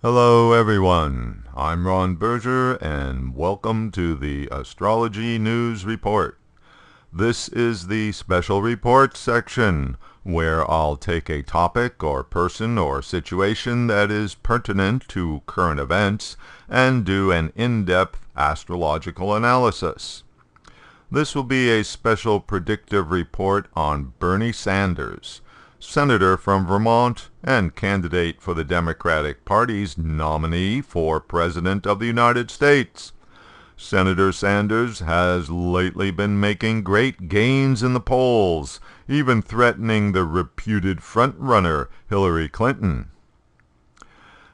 Hello everyone, I'm Ron Berger and welcome to the Astrology News Report. This is the special report section where I'll take a topic or person or situation that is pertinent to current events and do an in-depth astrological analysis. This will be a special predictive report on Bernie Sanders, Senator from Vermont and candidate for the Democratic Party's nominee for President of the United States. Senator Sanders has lately been making great gains in the polls, even threatening the reputed frontrunner Hillary Clinton.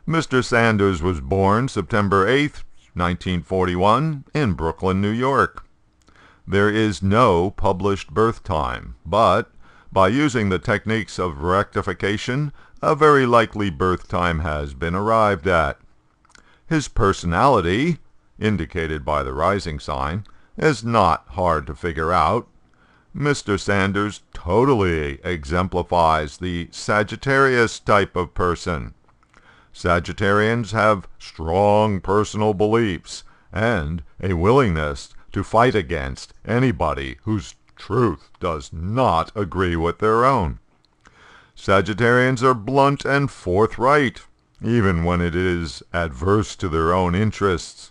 Mr. Sanders was born September 8, 1941, in Brooklyn, New York. There is no published birth time, but by using the techniques of rectification, a very likely birth time has been arrived at. His personality, indicated by the rising sign, is not hard to figure out. Mr. Sanders totally exemplifies the Sagittarius type of person. Sagittarians have strong personal beliefs and a willingness to fight against anybody whose truth does not agree with their own. Sagittarians are blunt and forthright, even when it is adverse to their own interests.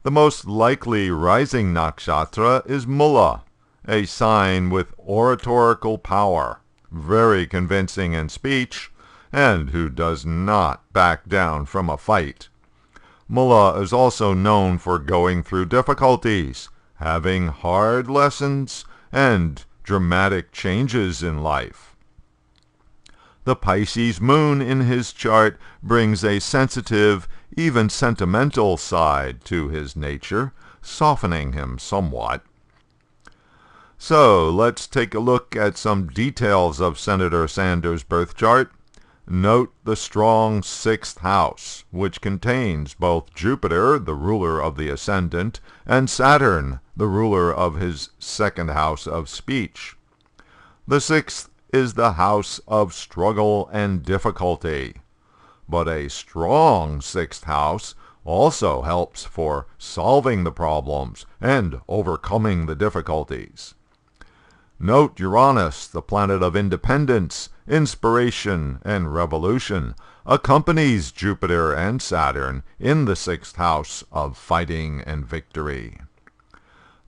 The most likely rising nakshatra is Mula, a sign with oratorical power, very convincing in speech, and who does not back down from a fight. Mula is also known for going through difficulties, having hard lessons, and dramatic changes in life. The Pisces moon in his chart brings a sensitive, even sentimental side to his nature, softening him somewhat. So, let's take a look at some details of Senator Sanders' birth chart. Note the strong 6th house, which contains both Jupiter, the ruler of the ascendant, and Saturn, the ruler of his 2nd house of speech. The 6th is the house of struggle and difficulty. But a strong 6th house also helps for solving the problems and overcoming the difficulties. Note Uranus, the planet of independence, inspiration, and revolution, accompanies Jupiter and Saturn in the 6th house of fighting and victory.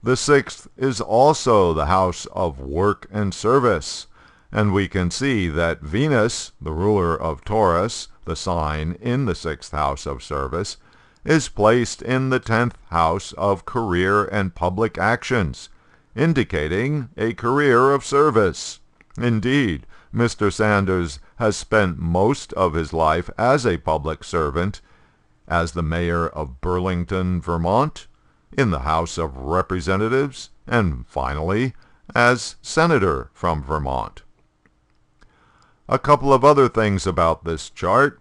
The 6th is also the house of work and service, and we can see that Venus, the ruler of Taurus, the sign in the 6th house of service, is placed in the 10th house of career and public actions, indicating a career of service. Indeed, Mr. Sanders has spent most of his life as a public servant, as the mayor of Burlington, Vermont, in the House of Representatives, and finally, as senator from Vermont. A couple of other things about this chart.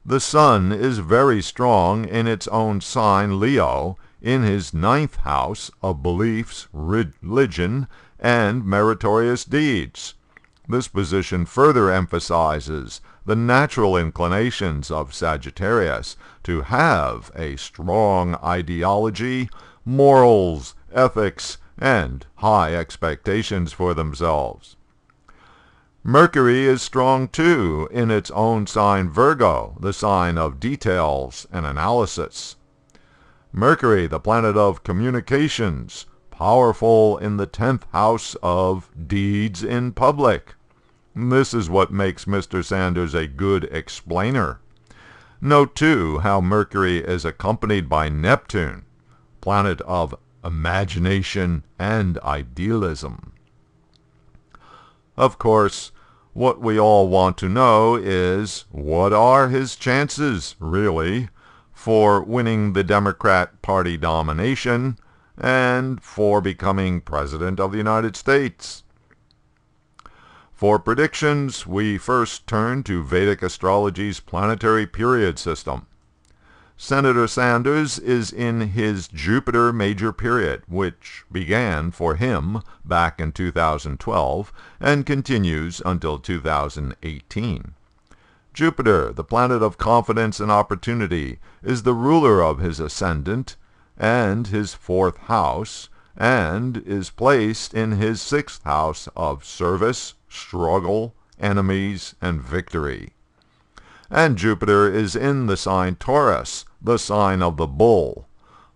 The sun is very strong in its own sign, Leo, in his 9th house of beliefs, religion, and meritorious deeds. This position further emphasizes the natural inclinations of Sagittarius to have a strong ideology, morals, ethics, and high expectations for themselves. Mercury is strong too in its own sign Virgo, the sign of details and analysis. Mercury, the planet of communications, powerful in the 10th house of deeds in public. This is what makes Mr. Sanders a good explainer. Note too how Mercury is accompanied by Neptune, planet of imagination and idealism. Of course, what we all want to know is, what are his chances, really, for winning the Democrat Party nomination and for becoming President of the United States? For predictions, we first turn to Vedic astrology's planetary period system. Senator Sanders is in his Jupiter major period, which began for him back in 2012 and continues until 2018. Jupiter, the planet of confidence and opportunity, is the ruler of his ascendant and his 4th house, and is placed in his 6th house of service, struggle, enemies, and victory. And Jupiter is in the sign Taurus, the sign of the bull.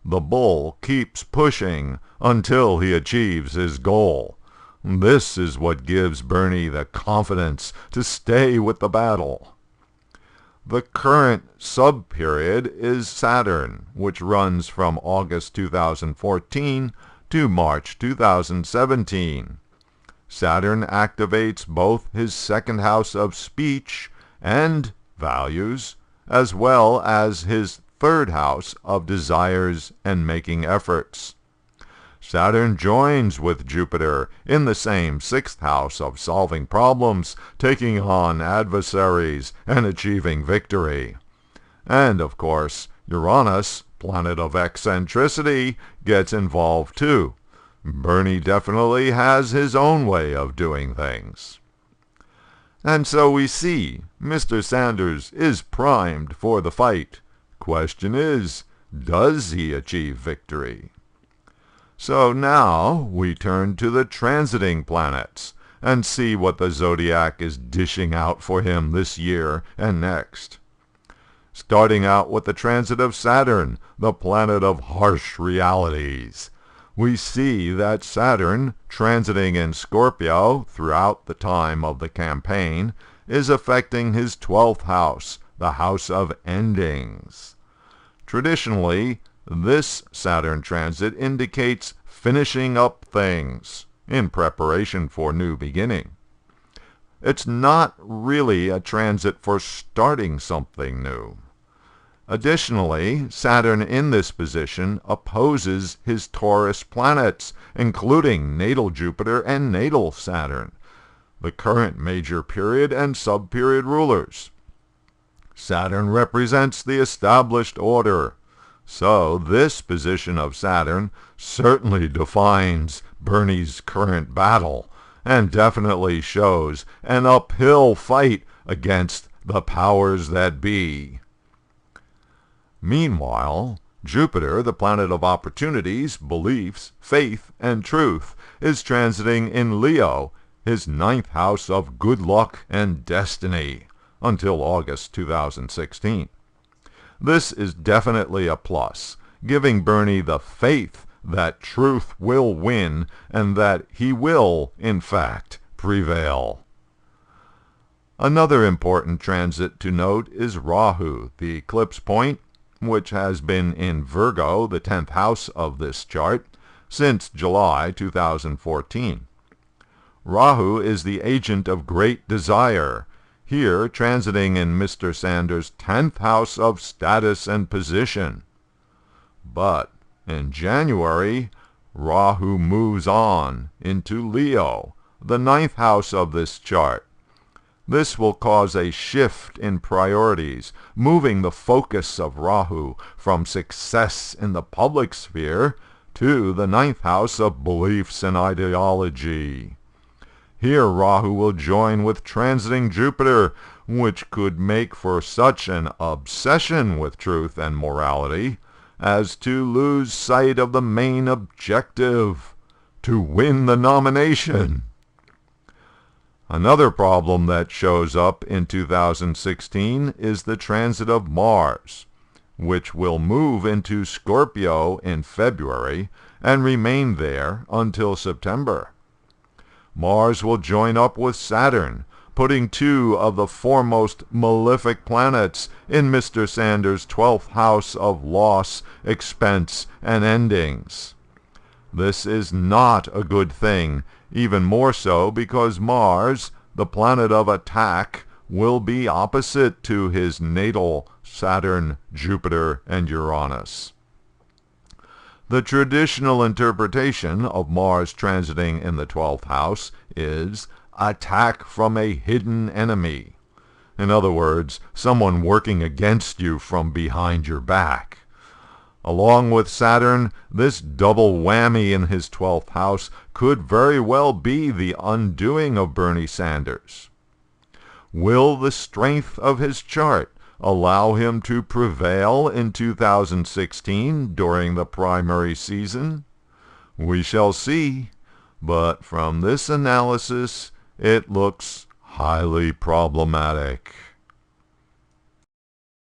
The bull keeps pushing until he achieves his goal. This is what gives Bernie the confidence to stay with the battle. The current sub-period is Saturn, which runs from August 2014 to March 2017. Saturn activates both his 2nd house of speech and values, as well as his 3rd house of desires and making efforts. Saturn joins with Jupiter in the same 6th house of solving problems, taking on adversaries, and achieving victory. And, of course, Uranus, planet of eccentricity, gets involved too. Bernie definitely has his own way of doing things. And so we see Mr. Sanders is primed for the fight. Question is, does he achieve victory? So now we turn to the transiting planets and see what the zodiac is dishing out for him this year and next. Starting out with the transit of Saturn, the planet of harsh realities. We see that Saturn, transiting in Scorpio throughout the time of the campaign, is affecting his 12th house, the house of endings. Traditionally, this Saturn transit indicates finishing up things in preparation for new beginning. It's not really a transit for starting something new. Additionally, Saturn in this position opposes his Taurus planets, including natal Jupiter and natal Saturn, the current major period and sub-period rulers. Saturn represents the established order. So this position of Saturn certainly defines Bernie's current battle and definitely shows an uphill fight against the powers that be. Meanwhile, Jupiter, the planet of opportunities, beliefs, faith, and truth, is transiting in Leo, his 9th house of good luck and destiny, until August 2016. This is definitely a plus, giving Bernie the faith that truth will win and that he will, in fact, prevail. Another important transit to note is Rahu, the eclipse point, which has been in Virgo, the 10th house of this chart, since July 2014. Rahu is the agent of great desire, here transiting in Mr. Sanders' 10th house of status and position. But in January, Rahu moves on into Leo, the 9th house of this chart. This will cause a shift in priorities, moving the focus of Rahu from success in the public sphere to the 9th house of beliefs and ideology. Here Rahu will join with transiting Jupiter, which could make for such an obsession with truth and morality as to lose sight of the main objective, to win the nomination. Another problem that shows up in 2016 is the transit of Mars, which will move into Scorpio in February and remain there until September. Mars will join up with Saturn, putting two of the foremost malefic planets in Mr. Sanders' 12th house of loss, expense, and endings. This is not a good thing, even more so because Mars, the planet of attack, will be opposite to his natal Saturn, Jupiter, and Uranus. The traditional interpretation of Mars transiting in the 12th house is attack from a hidden enemy. In other words, someone working against you from behind your back. Along with Saturn, this double whammy in his 12th house could very well be the undoing of Bernie Sanders. Will the strength of his chart allow him to prevail in 2016 during the primary season? We shall see, but from this analysis it looks highly problematic.